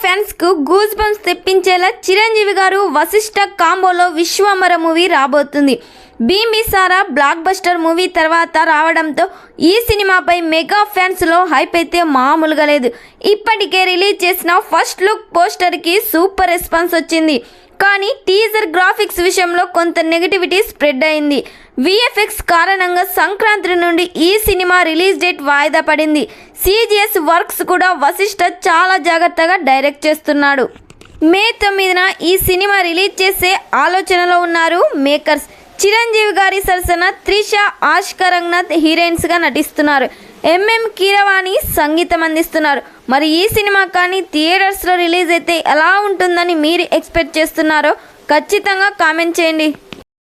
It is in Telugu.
ఫ్యాన్స్ కు గూస్ బంప్స్ తెప్పించేలా చిరంజీవి గారు వశిష్ఠ కాంబోలో విశ్వంబర మూవీ రాబోతుంది. భీమిసారా బ్లాక్ బస్టర్ మూవీ తర్వాత రావడంతో ఈ సినిమాపై మెగా ఫ్యాన్స్ లో హైప్ అయితే మామూలుగా లేదు. ఇప్పటికే రిలీజ్ చేసిన ఫస్ట్ లుక్ పోస్టర్ కి సూపర్ రెస్పాన్స్ వచ్చింది. కానీ టీజర్ గ్రాఫిక్స్ విషయంలో కొంత నెగిటివిటీ స్ప్రెడ్ అయింది. విఎఫ్ఎక్స్ కారణంగా సంక్రాంతి నుండి ఈ సినిమా రిలీజ్ డేట్ వాయిదా పడింది. సిజిఎస్ వర్క్స్ కూడా వశిష్ఠ చాలా జాగ్రత్తగా డైరెక్ట్ చేస్తున్నాడు. మే 9న ఈ సినిమా రిలీజ్ చేసే ఆలోచనలో ఉన్నారు మేకర్స్. చిరంజీవి గారి సరసన త్రిష, ఆష్కా రంగనాథ్ హీరోయిన్స్గా నటిస్తున్నారు. ఎంఎం కీరవాణి సంగీతం అందిస్తున్నారు. మరి ఈ సినిమా కానీ థియేటర్స్లో రిలీజ్ అయితే ఎలా ఉంటుందని మీరు ఎక్స్పెక్ట్ చేస్తున్నారో ఖచ్చితంగా కామెంట్ చేయండి.